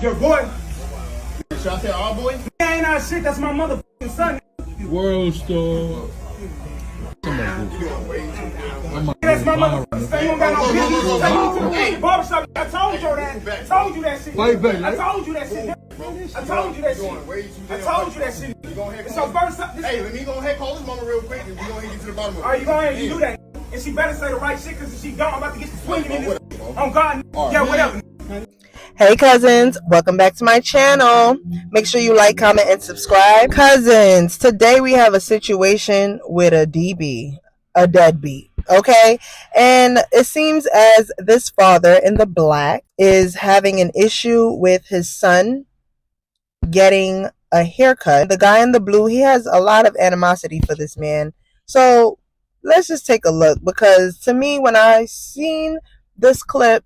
Your boy? Should I say our boy? He ain't our shit. That's my motherfucking son. World Star. That's my motherfucking son. You don't got no business. Take me to the barbershop. I told you that. I told you that shit. Wait, baby. I told you that shit. I told you that shit. I told you that shit. It's your first time. Hey, let me go ahead and call this mama real quick and we go ahead and get to the bottom of it. Are you going ahead and do that? And she better say the right shit, because if she don't, I'm about to get you swinging in this. On God. Yeah, whatever. Hey cousins, welcome back to my channel. Make sure you like, comment, and subscribe. Cousins, today we have a situation with a DB, a deadbeat, okay? And it seems as this father in the black is having an issue with his son getting a haircut. The guy in the blue, he has a lot of animosity for this man. So let's just take a look, because to me, when I seen this clip,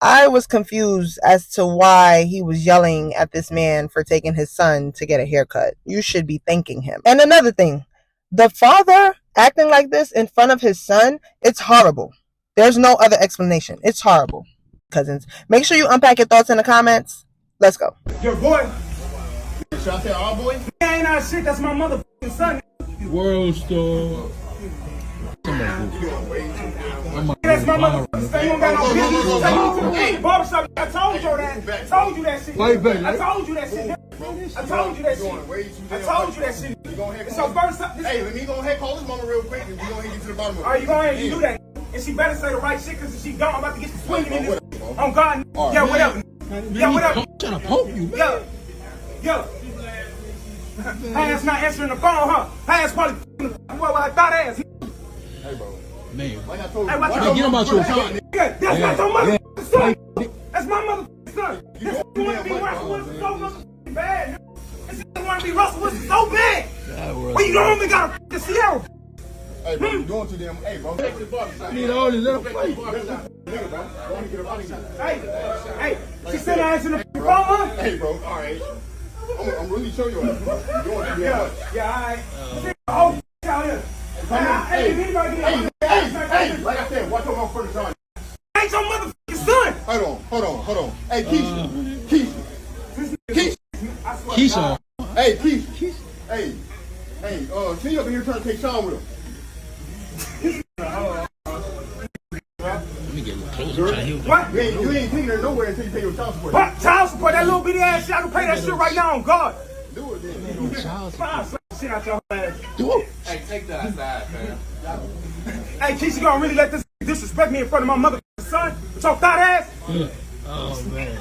I was confused as to why he was yelling at this man for taking his son to get a haircut. You should be thanking him. And another thing, the father acting like this in front of his son, it's horrible. There's no other explanation. It's horrible. Cousins, make sure you unpack your thoughts in the comments. Let's go. Your boy? Should I say our boy? He ain't our shit. That's my motherfucking son. World Star. That's my motherfucking son. You don't got no business. Take me to the barbershop. I told you that. I told you that shit. Wait, baby. I told you that shit. I told you that shit. I told you that shit. It's your first time. Hey, let me go ahead and call this mama real quick and we go ahead and get to the bottom of it. Are you going ahead and do that? And she better say the right shit, because if she don't, I'm about to get you swinging in this. On God. Yeah, whatever. Yeah, whatever. I'm trying to poke you, man. Yo. Hey, ass not answering the phone, huh? Hey, ass probably what I thought ass. Hey, bro. Man. Like I told Hey, you. watch Hey, get him out your phone. That's not your motherfucking son. That's my motherfucking son. This nigga want to be Russell Wilson so motherfucking bad. This nigga want to be Russell Wilson so bad. Well, you don't even got a fucking Sierra. Hey, bro, you doing too damn. Hey, bro. I need all these little fights. Hey, she said I answered the phone, huh? Hey, bro, all right. I'm really showing you. You're doing too damn much. Yeah, all right. Oh, out here. Hey, Like I said, watch your mouth first, John. ain't your motherfucking son. Hold on. Hey, Keisha. Keisha. Hey, Keisha. Hey, see you up in here trying to take Sean with him. Let me get a little closer. What? You ain't taking her nowhere until you pay your child support. What? Child support? That little bitty ass shit? I can pay that shit right now on God. Do it then. Child support. I'll slap the shit out your ass. Do it. Hey, take that aside, fam. Hey, Keisha gonna really let this disrespect me in front of my mother son? With your thought ass? Oh, man.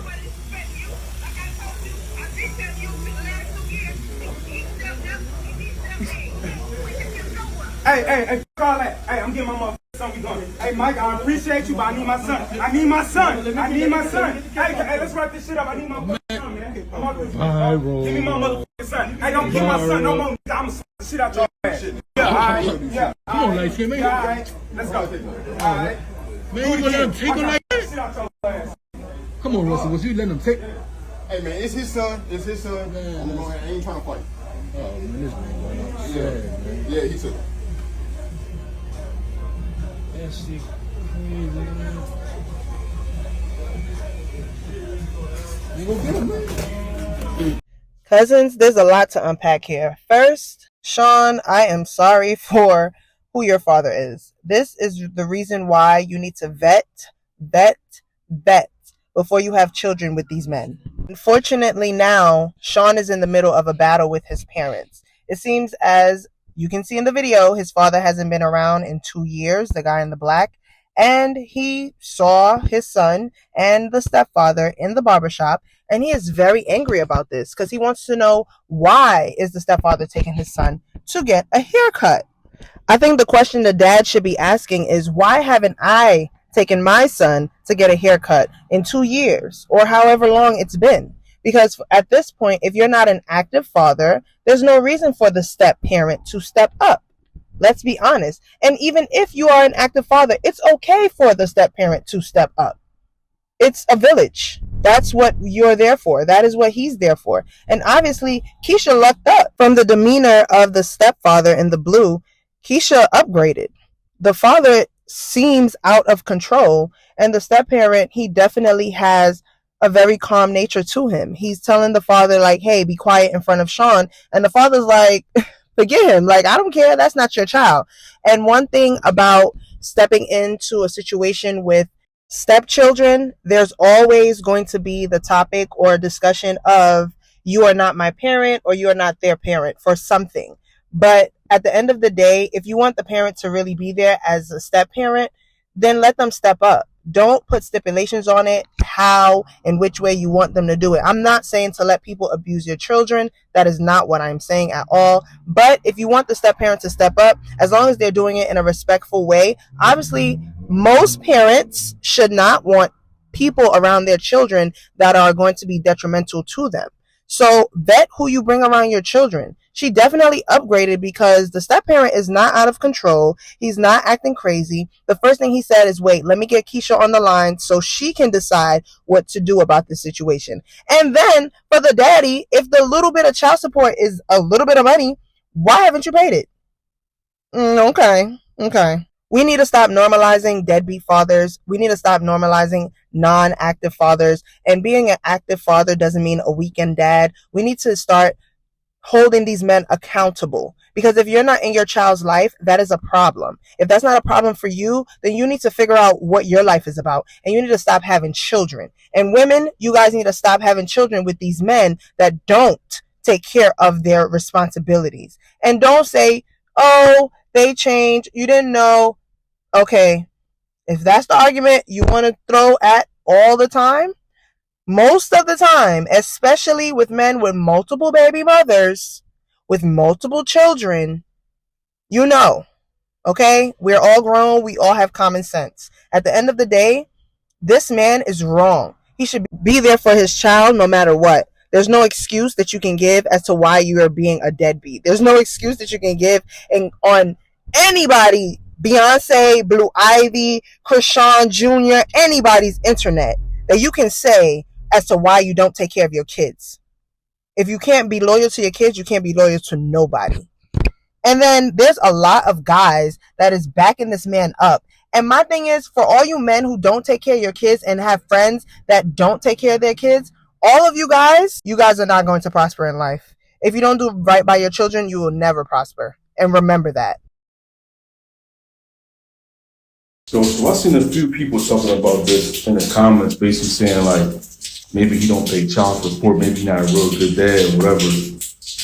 Hey, call that. Hey, I'm getting my motherfucking son. We going. Hey, Mike, I appreciate you, but I need my son. I need my son. Hey, let's wrap this shit up. I need my motherfucking son, man. Give me my motherfucking son. Hey, don't kill my son no more. I'm gonna slap the shit out your ass. Yeah, all right. Yeah. Come on, like shit, man. Yeah, all right. Let's go. All right. Man, you gonna let him take him like that? Shit out your ass. Come on, Russell. Was you letting him take? Hey, man, it's his son. I'm gonna go ahead. I ain't trying to fight. Oh, man, this man going outside, man. Yeah, he took it. That shit crazy, man. You gonna get him, man? Cousins, there's a lot to unpack here. First, Sean, I am sorry for who your father is. This is the reason why you need to vet before you have children with these men. Unfortunately, now, Sean is in the middle of a battle with his parents. It seems, as you can see in the video, his father hasn't been around in 2 years, the guy in the black, and he saw his son and the stepfather in the barbershop, and he is very angry about this because he wants to know, why is the stepfather taking his son to get a haircut? I think the question the dad should be asking is, why haven't I taken my son to get a haircut in 2 years or however long it's been? Because at this point, if you're not an active father, there's no reason for the step parent to step up. Let's be honest. And even if you are an active father, it's okay for the step parent to step up. It's a village. That's what you're there for. That is what he's there for. And obviously, Keisha lucked up. From the demeanor of the stepfather in the blue, Keisha upgraded. The father seems out of control, and the step parent, he definitely has a very calm nature to him. He's telling the father, like, hey, be quiet in front of Sean. And the father's like, forget him. Like, I don't care. That's not your child. And one thing about stepping into a situation with stepchildren, there's always going to be the topic or discussion of you are not my parent or you are not their parent for something. But at the end of the day, if you want the parent to really be there as a step parent, then let them step up. Don't put stipulations on it, how and which way you want them to do it. I'm not saying to let people abuse your children. That is not what I'm saying at all. But if you want the step parent to step up, as long as they're doing it in a respectful way, obviously most parents should not want people around their children that are going to be detrimental to them. So vet who you bring around your children. She definitely upgraded because the step parent is not out of control. He's not acting crazy. The first thing he said is, wait, let me get Keisha on the line so she can decide what to do about this situation. And then for the daddy, if the little bit of child support is a little bit of money, why haven't you paid it? Okay. We need to stop normalizing deadbeat fathers. We need to stop normalizing non-active fathers. And being an active father doesn't mean a weekend dad. We need to start holding these men accountable. Because if you're not in your child's life, that is a problem. If that's not a problem for you, then you need to figure out what your life is about. And you need to stop having children. And women, you guys need to stop having children with these men that don't take care of their responsibilities. And don't say, oh, they changed. You didn't know. Okay, if that's the argument you want to throw at all the time, most of the time, especially with men with multiple baby mothers, with multiple children, you know, okay? We're all grown. We all have common sense. At the end of the day, this man is wrong. He should be there for his child no matter what. There's no excuse that you can give as to why you are being a deadbeat. There's no excuse that you can give on anybody, Beyonce, Blue Ivy, Krishan Jr., anybody's internet that you can say as to why you don't take care of your kids. If you can't be loyal to your kids, you can't be loyal to nobody. And then there's a lot of guys that is backing this man up. And my thing is, for all you men who don't take care of your kids and have friends that don't take care of their kids, all of you guys are not going to prosper in life. If you don't do right by your children, you will never prosper. And remember that. So I seen a few people talking about this in the comments, basically saying like, maybe he don't pay child support, maybe he's not a real good dad or whatever.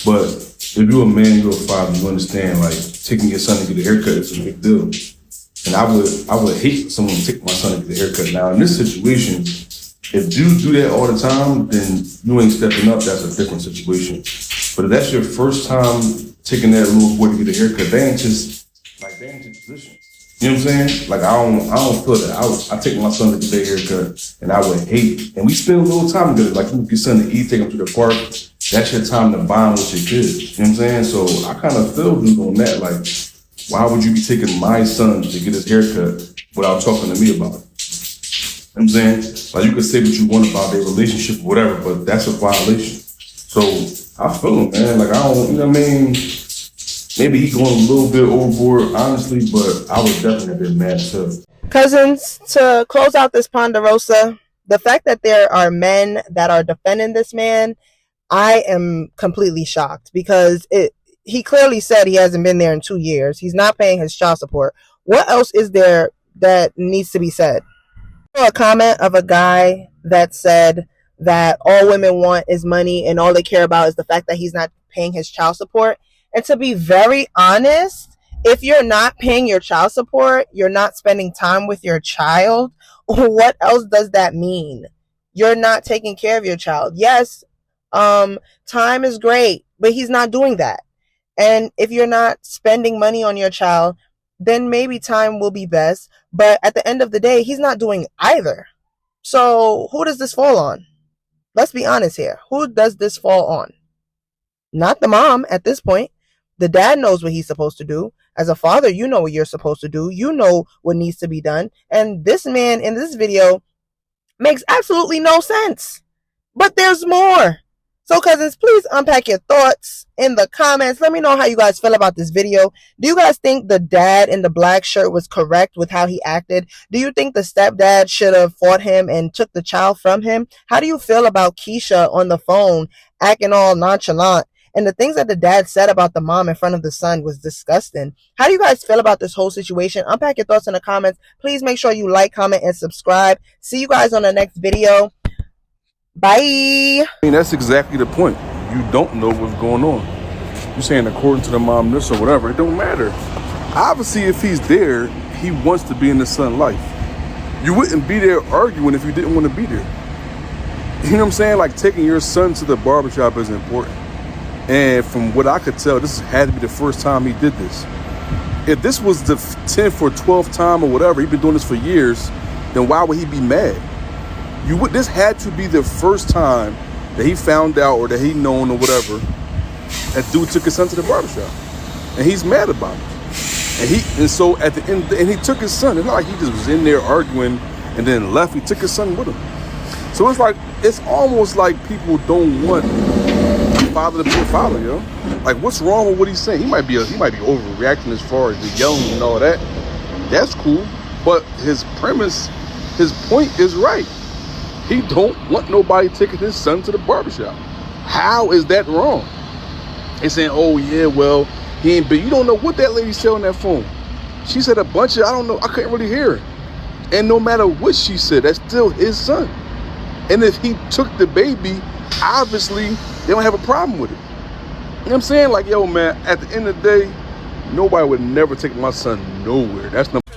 But if you're a man, you're a father, you understand, like, taking your son to get a haircut is a big deal. And I would hate someone to take my son to get a haircut. Now, in this situation, if dudes do that all the time, then you ain't stepping up, that's a different situation. But if that's your first time taking that little boy to get a haircut, they ain't just position. You know what I'm saying? Like, I don't feel that. I take my son to get their haircut, and I would hate. And we spend a little time together. Like, you get son to eat, take him to the park. That's your time to bond with your kids. You know what I'm saying? So I kind of feel dude on that. Like, why would you be taking my son to get his haircut without talking to me about it? You know what I'm saying? Like, you could say what you want about their relationship or whatever, but that's a violation. So I feel him, man. Like, I don't, you know what I mean? Maybe he going a little bit overboard, honestly, but I would definitely have been mad too. Cousins, to close out this Ponderosa, the fact that there are men that are defending this man, I am completely shocked because he clearly said he hasn't been there in 2 years. He's not paying his child support. What else is there that needs to be said? A comment of a guy that said that all women want is money and all they care about is the fact that he's not paying his child support. And to be very honest, if you're not paying your child support, you're not spending time with your child, what else does that mean? You're not taking care of your child. Yes, time is great, but he's not doing that. And if you're not spending money on your child, then maybe time will be best. But at the end of the day, he's not doing either. So who does this fall on? Let's be honest here. Who does this fall on? Not the mom at this point. The dad knows what he's supposed to do. As a father, you know what you're supposed to do. You know what needs to be done. And this man in this video makes absolutely no sense. But there's more. So cousins, please unpack your thoughts in the comments. Let me know how you guys feel about this video. Do you guys think the dad in the black shirt was correct with how he acted? Do you think the stepdad should have fought him and took the child from him? How do you feel about Keisha on the phone acting all nonchalant? And the things that the dad said about the mom in front of the son was disgusting. How do you guys feel about this whole situation? Unpack your thoughts in the comments. Please make sure you like, comment, and subscribe. See you guys on the next video. Bye. I mean, that's exactly the point. You don't know what's going on. You're saying according to the mom this or whatever. It don't matter. Obviously, if he's there, he wants to be in his son's life. You wouldn't be there arguing if you didn't want to be there. You know what I'm saying? Like, taking your son to the barbershop is important. And from what I could tell, this had to be the first time he did this. If this was the 10th or 12th time or whatever, he's been doing this for years, then why would he be mad? This had to be the first time that he found out or that he known or whatever that dude took his son to the barbershop. And he's mad about it. And so at the end, and he took his son. It's not like he just was in there arguing and then left. He took his son with him. So it's almost like people don't want father to be a father, yo. Like, what's wrong with what he's saying? He might be overreacting as far as the yelling and all that. That's cool. But his premise, his point is right. He don't want nobody taking his son to the barbershop. How is that wrong? They saying, oh yeah, well, he ain't been. You don't know what that lady said on that phone. She said a bunch of, I don't know, I couldn't really hear her. And no matter what she said, that's still his son. And if he took the baby, obviously they don't have a problem with it. You know what I'm saying? Like, yo, man, at the end of the day, nobody would never take my son nowhere. That's number